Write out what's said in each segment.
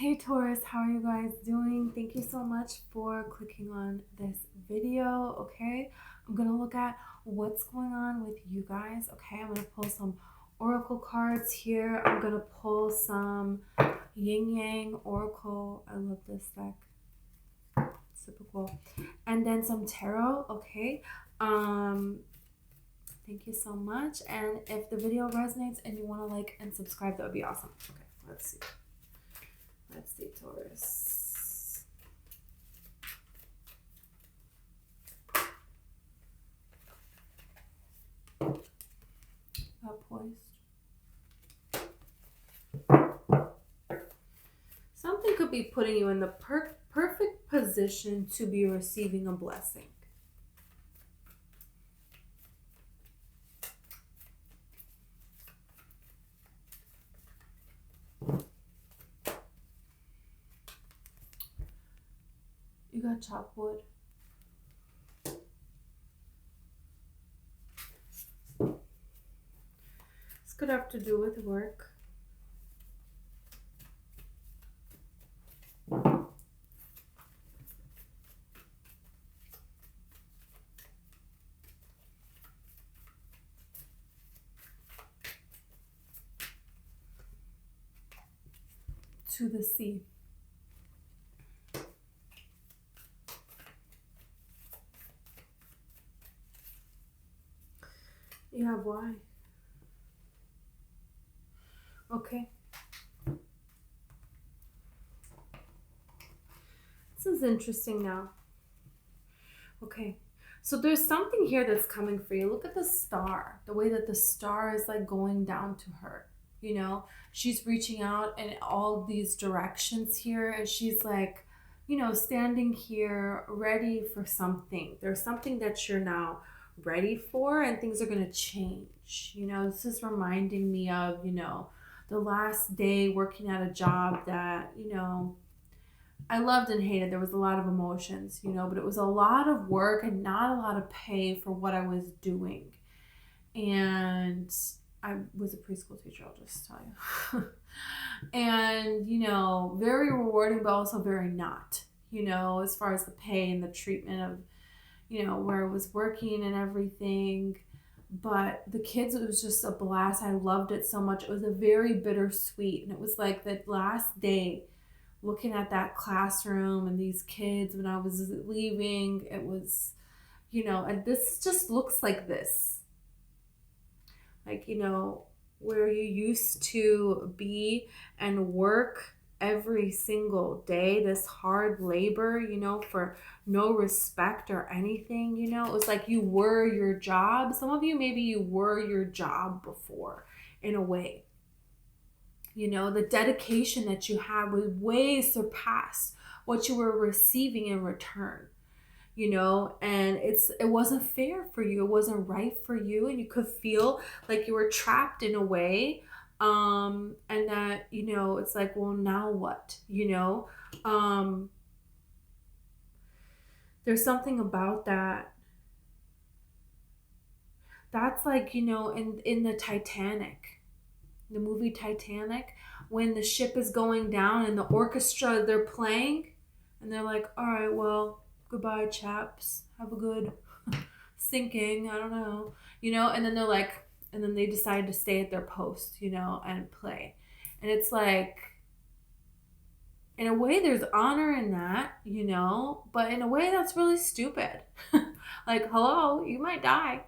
Hey Taurus, how are you guys doing? Thank you so much for clicking on this video, okay? I'm gonna look at what's going on with you guys, okay? I'm gonna pull some oracle cards here. I'm gonna pull some yin yang oracle. I love this deck. Super cool. And then some tarot, okay? Thank you so much. And if the video resonates and you want to like and subscribe, that would be awesome. Okay, let's see. Let's see, Taurus. Poised. Something could be putting you in the perfect position to be receiving a blessing. You got chopped wood. This could have to do with work. To the sea. Yeah, why? Okay. This is interesting now. Okay. So there's something here that's coming for you. Look at the star. The way that the star is like going down to her. You know, she's reaching out in all these directions here. And she's like, you know, standing here ready for something. There's something that you're now ready for and things are going to change. You know, this is reminding me of, you know, the last day working at a job that, you know, I loved and hated. There was a lot of emotions, you know, but it was a lot of work and not a lot of pay for what I was doing. And I was a preschool teacher, I'll just tell you. And, you know, very rewarding, but also very not, you know, as far as the pay and the treatment of, you know, where I was working and everything. But the kids, it was just a blast. I loved it so much. It was a very bittersweet. And it was like the last day looking at that classroom and these kids when I was leaving. It was, you know, and this just looks like this. Like, you know, where you used to be and work every single day, this hard labor, you know, for no respect or anything, you know, it was like you were your job. Some of you, maybe you were your job before in a way. You know, the dedication that you had was way surpassed what you were receiving in return. You know, and it wasn't fair for you. It wasn't right for you, and you could feel like you were trapped in a way. And that, you know, it's like, well, now what? You know, there's something about that. That's like, you know, in the Titanic, the movie Titanic, when the ship is going down and the orchestra, they're playing, and they're like, all right, well, goodbye, chaps. Have a good sinking. I don't know. You know, and then they're like, and then they decide to stay at their post, you know, and play. And it's like, in a way, there's honor in that, you know, but in a way, that's really stupid. Like, hello, you might die.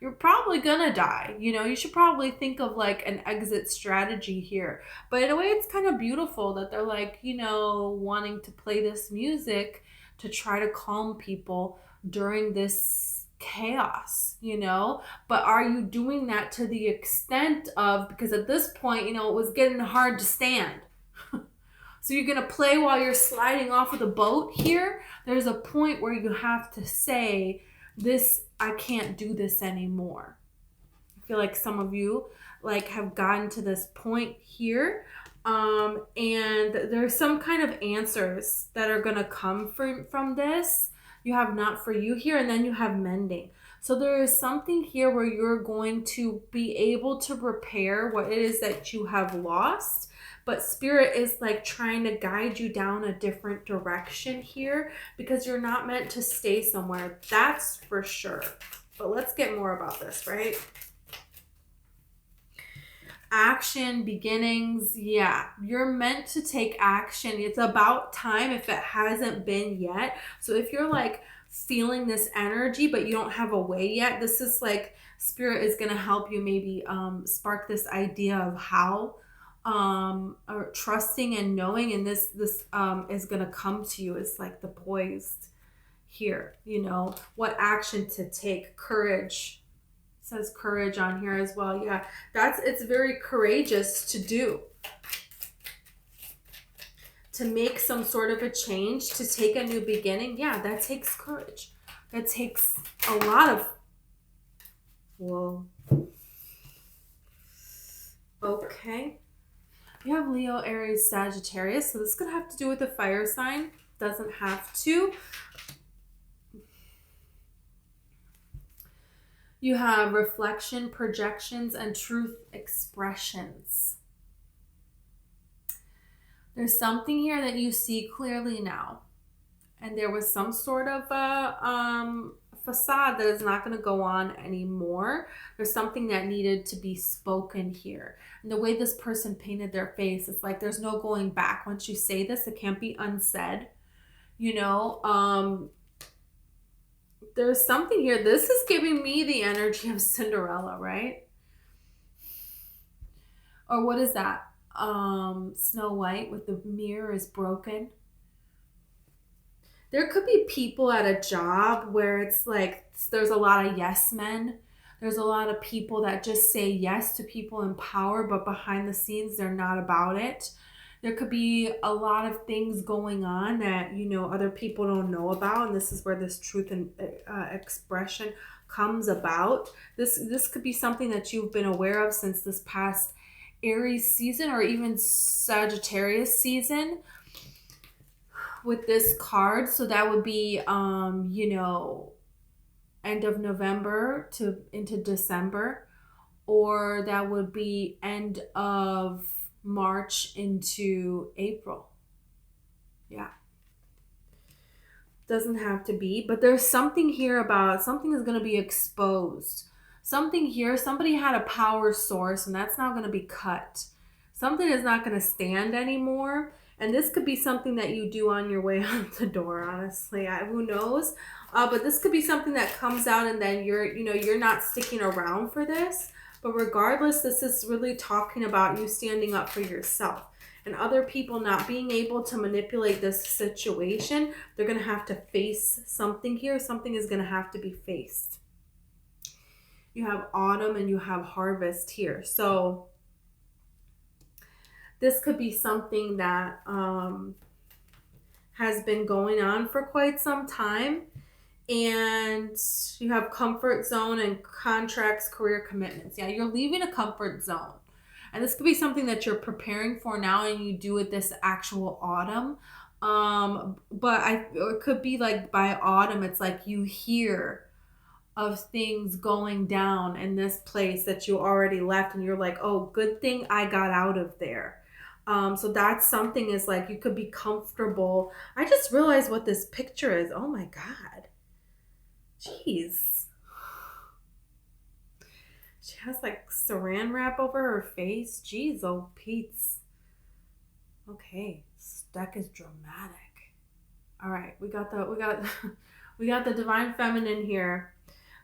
You're probably gonna die. You know, you should probably think of like an exit strategy here. But in a way, it's kind of beautiful that they're like, you know, wanting to play this music to try to calm people during this chaos, you know? But are you doing that to the extent of, because at this point, you know, it was getting hard to stand. So you're going to play while you're sliding off of the boat here? There's a point where you have to say, this, I can't do this anymore. I feel like some of you like have gotten to this point here. And there's some kind of answers that are going to come from this. You have not for you here, and then you have mending. So there is something here where you're going to be able to repair what it is that you have lost, but Spirit is like trying to guide you down a different direction here, because you're not meant to stay somewhere. That's for sure. But let's get more about this, right? Action, beginnings. Yeah, you're meant to take action. It's about time if it hasn't been yet. So if you're like feeling this energy but you don't have a way yet, this is like Spirit is going to help you maybe spark this idea of how, or trusting and knowing, and this is going to come to you. It's like the poised here, you know, what action to take. Courage. It says courage on here as well. Yeah, it's very courageous to do, to make some sort of a change, to take a new beginning. Yeah, that takes courage. That takes a lot of, whoa. Okay. You have Leo, Aries, Sagittarius. So this could have to do with the fire sign. Doesn't have to. You have reflection, projections, and truth expressions. There's something here that you see clearly now. And there was some sort of a facade that is not going to go on anymore. There's something that needed to be spoken here. And the way this person painted their face, it's like there's no going back. Once you say this, it can't be unsaid. You know, there's something here. This is giving me the energy of Cinderella, right? Or what is that? Snow White with the mirror is broken. There could be people at a job where it's like there's a lot of yes men. There's a lot of people that just say yes to people in power, but behind the scenes, they're not about it. There could be a lot of things going on that, you know, other people don't know about. And this is where this truth and expression comes about. This could be something that you've been aware of since this past Aries season, or even Sagittarius season with this card. So that would be, you know, end of November to into December, or that would be end of March into April. Yeah. Doesn't have to be, but there's something here about something is going to be exposed. Something here, somebody had a power source and that's not going to be cut. Something is not going to stand anymore. And this could be something that you do on your way out the door, honestly. Who knows? But this could be something that comes out and then you're not sticking around for this. But regardless, this is really talking about you standing up for yourself and other people not being able to manipulate this situation. They're going to have to face something here. Something is going to have to be faced. You have autumn and you have harvest here. So this could be something that has been going on for quite some time. And you have comfort zone and contracts, career commitments. Yeah, you're leaving a comfort zone. And this could be something that you're preparing for now and you do it this actual autumn. But it could be like by autumn, it's like you hear of things going down in this place that you already left. And you're like, oh, good thing I got out of there. So that's something is like you could be comfortable. I just realized what this picture is. Oh my God. Jeez. She has like saran wrap over her face. Jeez, oh Pete's. Okay, this deck is dramatic. All right, we got the divine feminine here.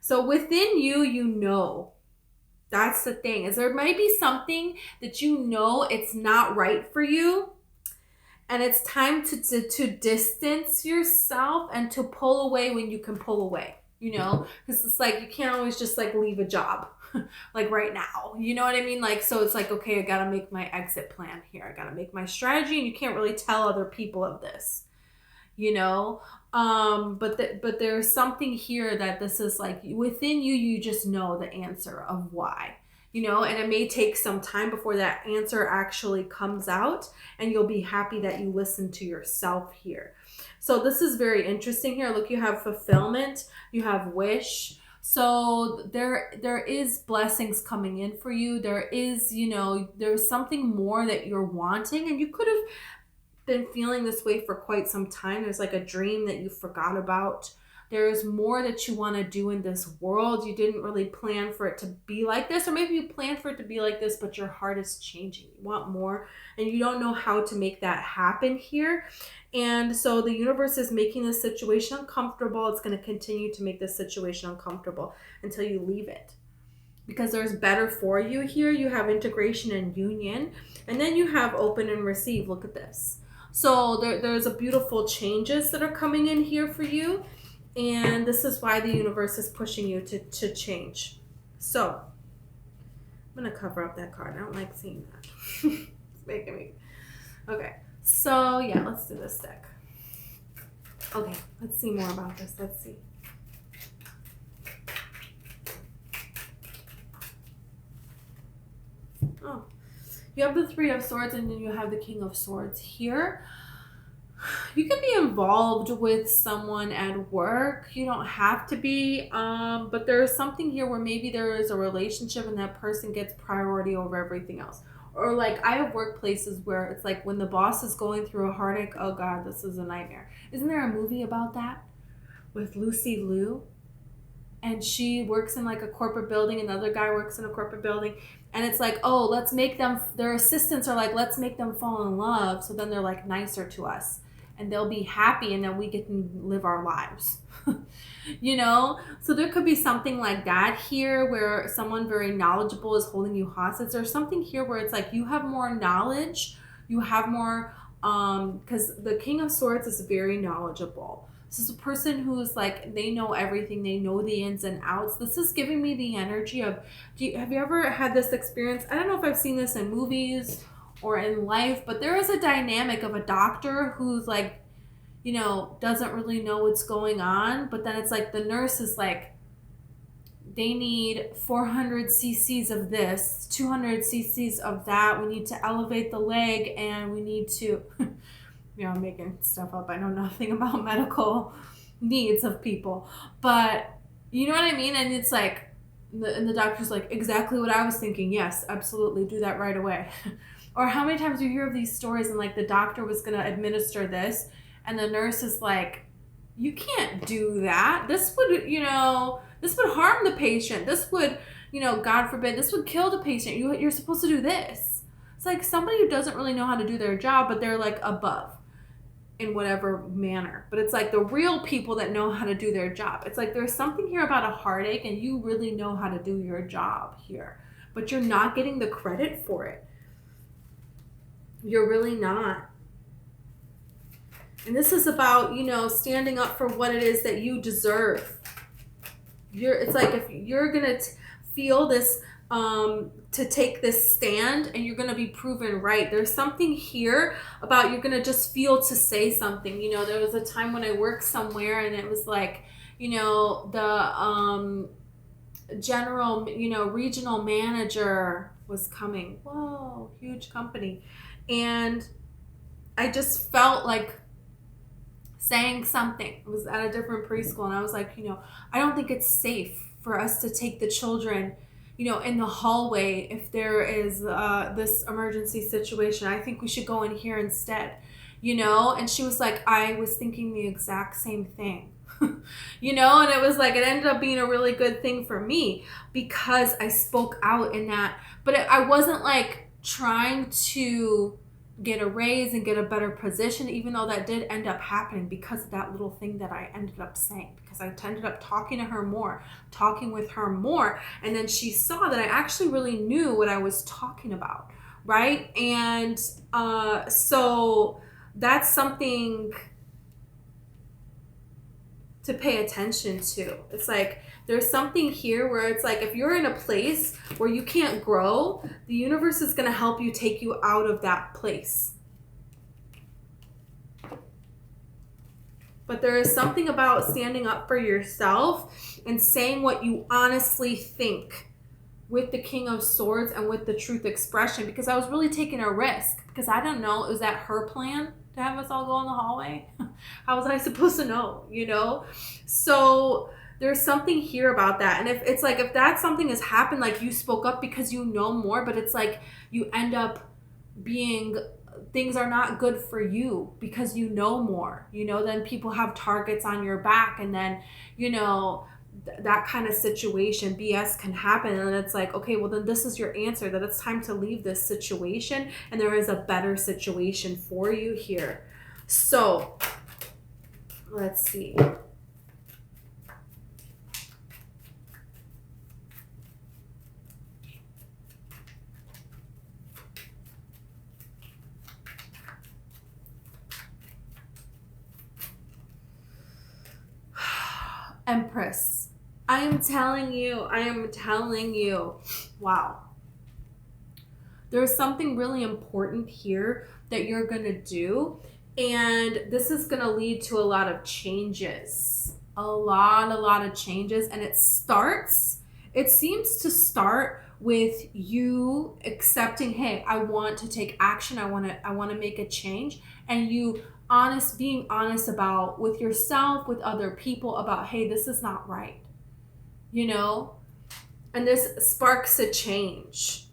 So within you, you know. That's the thing, is there might be something that you know it's not right for you. And it's time to distance yourself and to pull away when you can pull away, you know? Because it's like you can't always just like leave a job like right now. You know what I mean? Like, so it's like, okay, I got to make my exit plan here. I got to make my strategy, and you can't really tell other people of this, you know? But there's something here that this is like within you, you just know the answer of why, you know, and it may take some time before that answer actually comes out, and you'll be happy that you listened to yourself here. So this is very interesting here. Look, you have fulfillment, you have wish. So there is blessings coming in for you. There is, there's something more that you're wanting, and you could have been feeling this way for quite some time. There's like a dream that you forgot about. There's more that you want to do in this world. You didn't really plan for it to be like this, or maybe you planned for it to be like this, but your heart is changing. You want more, and you don't know how to make that happen here. And so the universe is making this situation uncomfortable. It's going to continue to make this situation uncomfortable until you leave it. Because there's better for you here. You have integration and union. And then you have open and receive. Look at this. So there's a beautiful changes that are coming in here for you. And this is why the universe is pushing you to change. So I'm going to cover up that card. I don't like seeing that. It's making me... Okay. So yeah, let's do this deck. Okay, let's see more about this. Let's see. Oh, you have the Three of Swords, and then you have the King of Swords here. You can be involved with someone at work. You don't have to be, but there's something here where maybe there is a relationship and that person gets priority over everything else. Or like I have workplaces where it's like when the boss is going through a heartache, oh God, this is a nightmare. Isn't there a movie about that with Lucy Liu? And she works in like a corporate building, another guy works in a corporate building, and it's like, oh, let's make them, their assistants are like, let's make them fall in love, so then they're like nicer to us. And they'll be happy, and then we get to live our lives. So there could be something like that here where someone very knowledgeable is holding you hostage. There's something here where it's like you have more knowledge, you have more, because the King of Swords is very knowledgeable. This is a person who's like, they know everything, they know the ins and outs. This is giving me the energy of, have you ever had this experience? I don't know if I've seen this in movies or in life, but there is a dynamic of a doctor who's like, doesn't really know what's going on, but then it's like the nurse is like, they need 400 cc's of this, 200 cc's of that, we need to elevate the leg, and we need to, I'm making stuff up, I know nothing about medical needs of people, but you know what I mean? And it's like, and the doctor's like, exactly what I was thinking, yes, absolutely, do that right away. Or how many times you hear of these stories and like the doctor was going to administer this, and the nurse is like, you can't do that. This would, this would harm the patient. This would, God forbid, this would kill the patient. You're supposed to do this. It's like somebody who doesn't really know how to do their job, but they're like above in whatever manner. But it's like the real people that know how to do their job. It's like there's something here about a heartache, and you really know how to do your job here, but you're not getting the credit for it. You're really not. And this is about, standing up for what it is that you deserve. It's like if you're going to feel this, to take this stand, and you're going to be proven right. There's something here about you're going to just feel to say something. There was a time when I worked somewhere, and it was like, the general, regional manager was coming. Whoa, huge company. And I just felt like saying something. It was at a different preschool, and I was like, I don't think it's safe for us to take the children, in the hallway if there is this emergency situation. I think we should go in here instead, And she was like, I was thinking the exact same thing, And it was like, it ended up being a really good thing for me because I spoke out in that, but I wasn't like trying to get a raise and get a better position, even though that did end up happening because of that little thing that I ended up saying, because I ended up talking with her more, and then she saw that I actually really knew what I was talking about, right? And so that's something to pay attention to. It's like there's something here where it's like if you're in a place where you can't grow, the universe is going to help you take you out of that place. But there is something about standing up for yourself and saying what you honestly think with the King of Swords and with the truth expression, because I was really taking a risk, because I don't know, was that her plan to have us all go in the hallway? How was I supposed to know, So there's something here about that. And if it's like, if that something has happened, like you spoke up because you know more, but it's like you end up being, things are not good for you because you know more, you know, then people have targets on your back, and then, you know, that kind of situation, BS can happen. And it's like, okay, well then this is your answer, that it's time to leave this situation and there is a better situation for you here. So let's see. Empress, I am telling you, wow. There's something really important here that you're going to do. And this is going to lead to a lot of changes. A lot of changes. And it seems to start with you accepting, hey, I want to take action. I want to make a change. And you being honest about, with yourself, with other people, about, hey, this is not right. You know? And this sparks a change.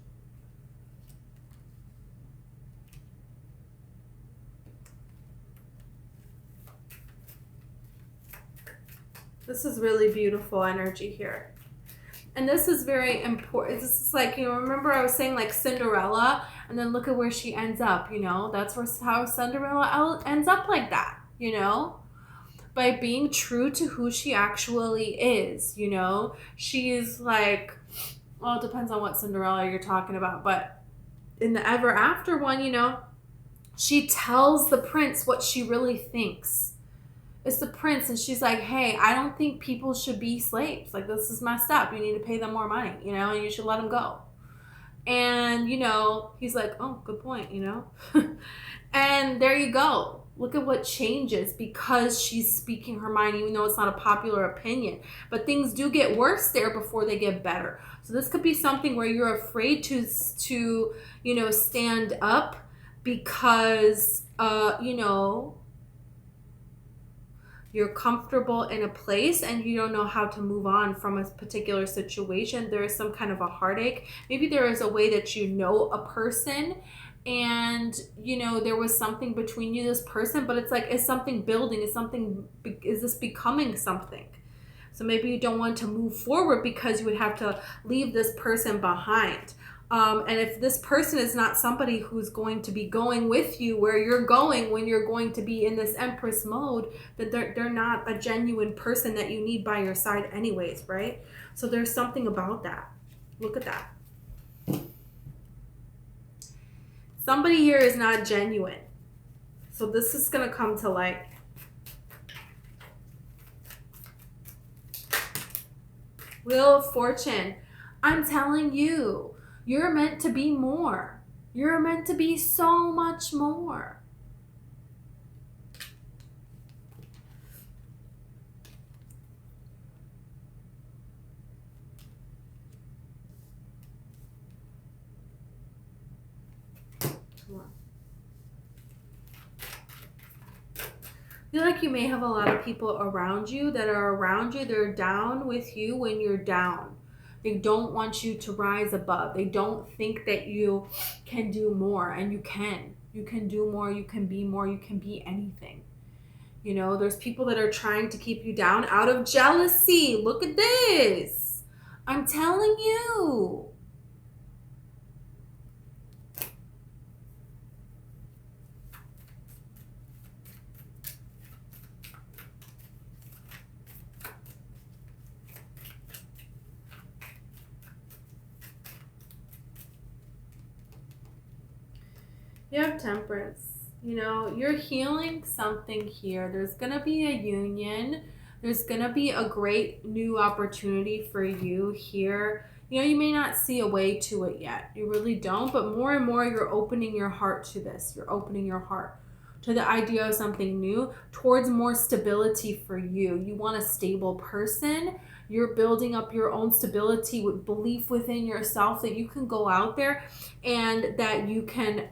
This is really beautiful energy here. And this is very important. This is like, you know, remember I was saying like Cinderella, and then look at where she ends up, you know? That's how Cinderella ends up like that, you know? By being true to who she actually is, you know? She is like, well, it depends on what Cinderella you're talking about, but in the Ever After one, you know, she tells the prince what she really thinks. It's the prince, and she's like, hey, I don't think people should be slaves. Like, this is messed up. You need to pay them more money, you know, and you should let them go. And, you know, he's like, oh, good point, you know. And there you go. Look at what changes because she's speaking her mind, even though it's not a popular opinion. But things do get worse there before they get better. So this could be something where you're afraid to you know, stand up because, you know, you're comfortable in a place and you don't know how to move on from a particular situation. There is some kind of a heartache. Maybe there is a way that you know a person and, you know, there was something between you, this person, but it's like, is something building? Is this becoming something? So maybe you don't want to move forward because you would have to leave this person behind. And if this person is not somebody who's going to be going with you where you're going when you're going to be in this Empress mode, then they're not a genuine person that you need by your side anyways, right? So there's something about that. Look at that. Somebody here is not genuine. So this is going to come to light. Wheel of Fortune. I'm telling you. You're meant to be more. You're meant to be so much more. Come on. I feel like you may have a lot of people around you that are around you. They're down with you when you're down. They don't want you to rise above. They don't think that you can do more, and you can. You can do more, you can be more, you can be anything. You know, there's people that are trying to keep you down out of jealousy. Look at this. I'm telling you. You have Temperance. You know, you're healing something here. There's going to be a union. There's going to be a great new opportunity for you here. You know, you may not see a way to it yet. You really don't. But more and more, you're opening your heart to this. You're opening your heart to the idea of something new, towards more stability for you. You want a stable person. You're building up your own stability with belief within yourself that you can go out there and that you can,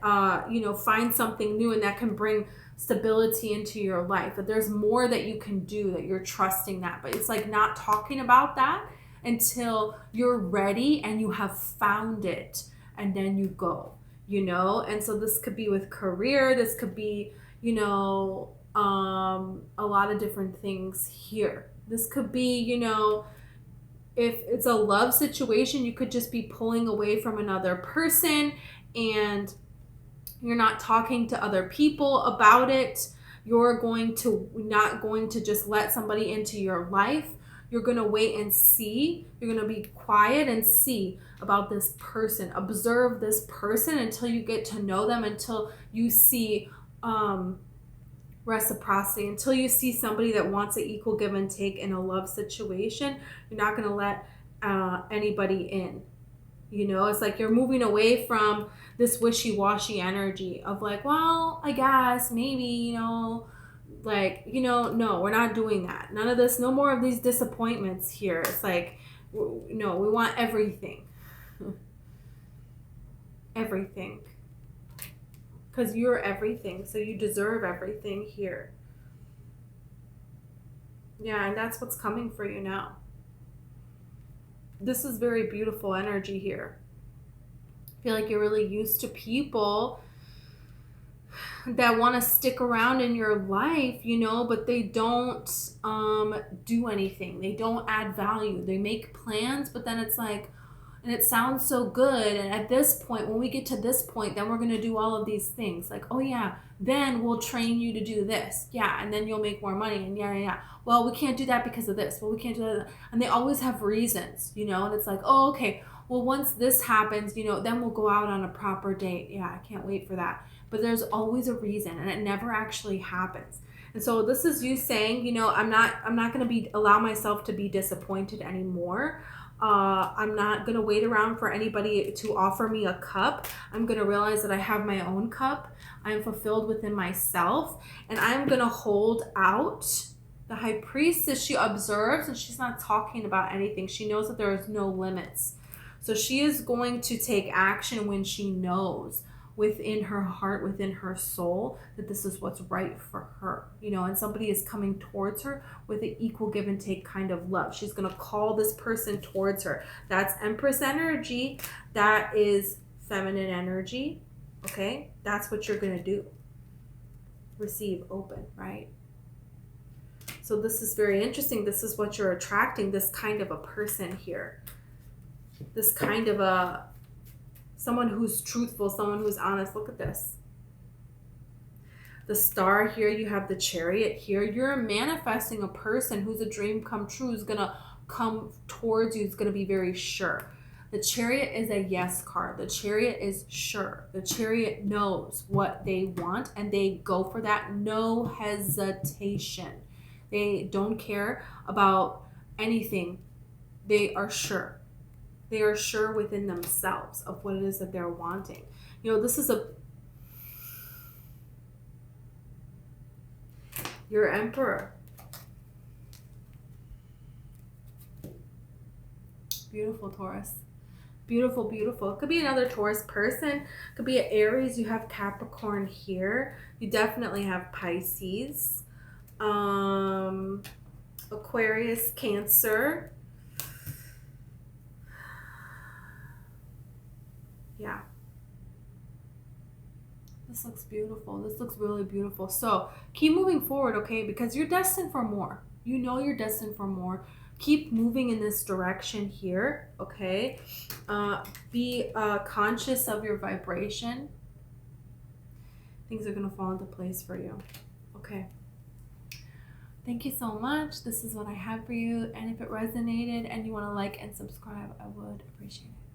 find something new and that can bring stability into your life. That there's more that you can do, that you're trusting that. But it's like not talking about that until you're ready and you have found it, and then you go, And so this could be with career. This could be, a lot of different things here. This could be, if it's a love situation, you could just be pulling away from another person and you're not talking to other people about it. You're not going to just let somebody into your life. You're going to wait and see. You're going to be quiet and see about this person. Observe this person until you get to know them, until you see reciprocity, until you see somebody that wants an equal give and take in a love situation. You're not going to let anybody in. It's like you're moving away from this wishy-washy energy of like, well, I guess, maybe, no, we're not doing that. None of this, no more of these disappointments here. It's like, no, we want everything. Everything. Because you're everything, so you deserve everything here. Yeah, and that's what's coming for you now. This is very beautiful energy here. I feel like you're really used to people that want to stick around in your life, but they don't do anything. They don't add value. They make plans, but then it's like, and it sounds so good. And at this point, when we get to this point, then we're going to do all of these things. Like, oh yeah, then we'll train you to do this. Yeah, and then you'll make more money. And yeah. Well, we can't do that because of this. Well, we can't do that. And they always have reasons, and it's like, oh, okay. Well, once this happens, then we'll go out on a proper date. Yeah, I can't wait for that. But there's always a reason, and it never actually happens. And so this is you saying, I'm not going to allow myself to be disappointed anymore. I'm not going to wait around for anybody to offer me a cup. I'm going to realize that I have my own cup. I'm fulfilled within myself, and I'm going to hold out. The high priestess, she observes, and she's not talking about anything. She knows that there is no limits. So she is going to take action when she knows within her heart, within her soul, that this is what's right for her, and somebody is coming towards her with an equal give and take kind of love. She's going to call this person towards her. That's Empress energy. That is feminine energy. Okay. That's what you're going to do. Receive, open, right? So this is very interesting. This is what you're attracting, this kind of a person here. This kind of someone who's truthful, someone who's honest. Look at this. The star here, you have the Chariot here. You're manifesting a person who's a dream come true, who's going to come towards you, is going to be very sure. The Chariot is a yes card. The Chariot is sure. The Chariot knows what they want and they go for that. No hesitation. They don't care about anything. They are sure. They are sure within themselves of what it is that they're wanting. This is your Emperor. Beautiful, Taurus. Beautiful, beautiful. It could be another Taurus person. It could be an Aries. You have Capricorn here. You definitely have Pisces. Aquarius, Cancer. Yeah. This looks beautiful. This looks really beautiful. So keep moving forward, okay? Because you're destined for more. You're destined for more. Keep moving in this direction here, okay? Be conscious of your vibration. Things are going to fall into place for you, okay? Thank you so much. This is what I have for you. And if it resonated and you want to like and subscribe, I would appreciate it.